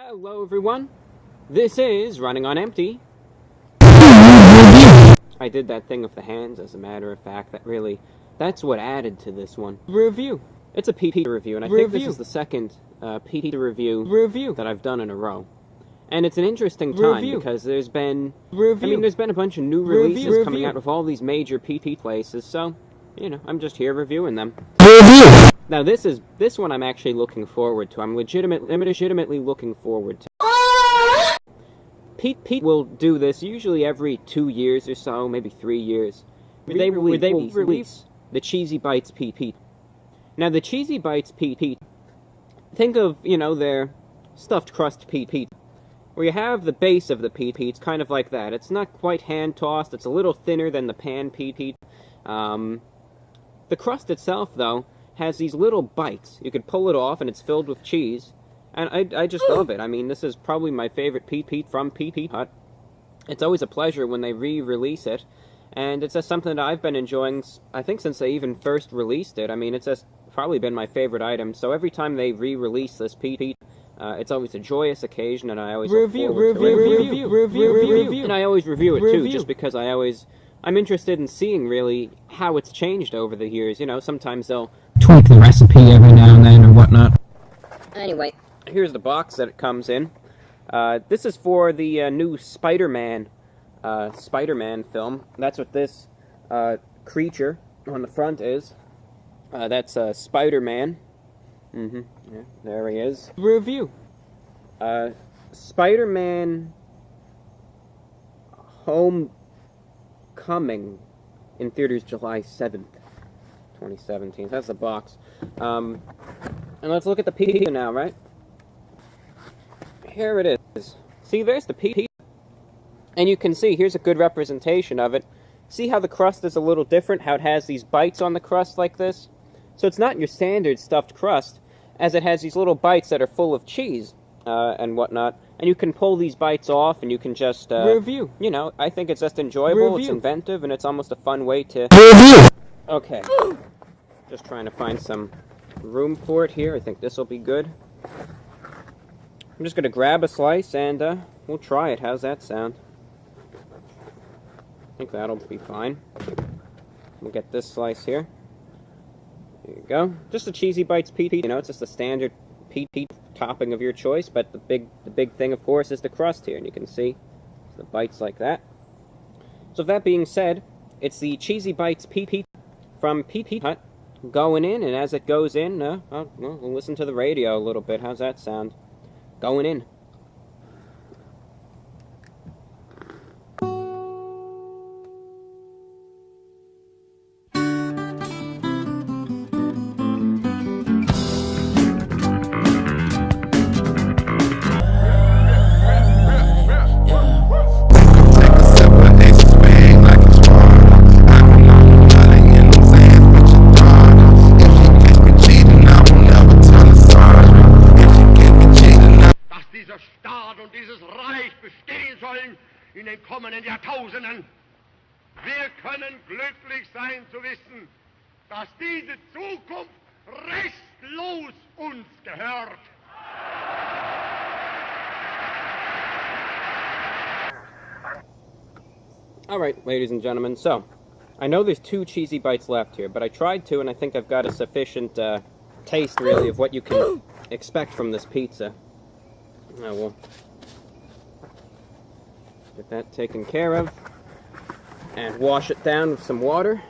Hello everyone, this is Running on Empty. I did that thing with the hands, as a matter of fact, that's what added to this one. Review. It's a PT review, and I think this is the second PT review that I've done in a row. And it's an interesting time because there's been a bunch of new releases coming out with all these major PT places, so, I'm just here reviewing them. Now this one I'm actually looking forward to. I'm legitimately looking forward to. Pete will do this usually every 2 years or so, maybe 3 years. They release the Cheesy Bites Pete. Now the Cheesy Bites Pete, think of, their stuffed crust Pete, where you have the base of the Pete, it's kind of like that. It's not quite hand-tossed, it's a little thinner than the pan Pete. The crust itself, though, has these little bites. You could pull it off, and it's filled with cheese. And I just love it. I mean, this is probably my favorite Pete from Pete Hut. It's always a pleasure when they re-release it. And it's just something that I've been enjoying, I think, since they even first released it. I mean, it's just probably been my favorite item. So every time they re-release this Pete, it's always a joyous occasion, and I always review. And I always review it, too, just because I'm interested in seeing, really, how it's changed over the years. Sometimes they'll tweak the recipe every now and then or whatnot. Anyway, here's the box that it comes in. This is for the new Spider-Man film. That's what this creature on the front is. That's Spider-Man. Yeah, there he is. Review. Spider-Man Homecoming in theaters July 7th, 2017. That's the box. And let's look at the Pete now, right? Here it is. See, there's the Pete. And you can see, here's a good representation of it. See how the crust is a little different? How it has these bites on the crust like this? So it's not your standard stuffed crust, as it has these little bites that are full of cheese and whatnot. And you can pull these bites off, and you can just review. I think it's just enjoyable. It's inventive, and it's almost a fun way to review. Okay, just trying to find some room for it here. I think this will be good. I'm just gonna grab a slice, and we'll try it. How's that sound? I think that'll be fine. We'll get this slice here. There you go. Just a Cheesy Bites Pete. It's just a standard Pete topping of your choice, but the big thing, of course, is the crust here, and you can see the bites like that. So that being said, it's the Cheesy Bites Pete from Pete Hut going in, and as it goes in, we'll listen to the radio a little bit. How's that sound? Going in. Und dieses Reich bestehen sollen in den kommenden Jahrtausenden. Wir können glücklich sein zu wissen, dass diese Zukunft restlos uns gehört. Alright, ladies and gentlemen, so, I know there's 2 Cheesy Bites left here, but I tried to, and I think I've got a sufficient taste, really, of what you can expect from this pizza. Oh, well, get that taken care of, and wash it down with some water.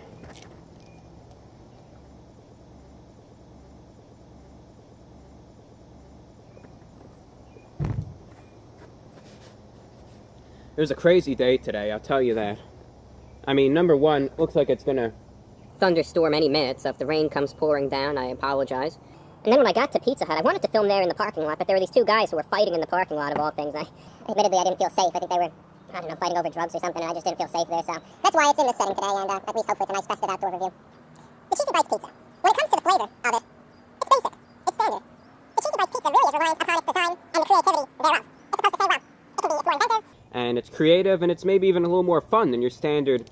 It was a crazy day today, I'll tell you that. I mean, number one, looks like it's gonna thunderstorm any minute, so if the rain comes pouring down, I apologize. And then when I got to Pizza Hut, I wanted to film there in the parking lot, but there were these 2 guys who were fighting in the parking lot of all things. Admittedly, I didn't feel safe. I think they were, fighting over drugs or something, and I just didn't feel safe there, so that's why it's in this setting today, and at least hopefully it's a nice festive outdoor review. The Cheesy Bites Pizza. When it comes to the flavor of it, it's basic. It's standard. The Cheesy Bites Pizza really is reliant upon its design and the creativity thereof. It's supposed to say, well, it can be more inventive. And it's creative, and it's maybe even a little more fun than your standard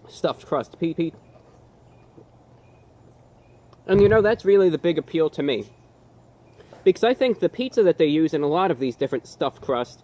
stuffed crust Pete. And that's really the big appeal to me. because I think the pizza that they use in a lot of these different stuffed crust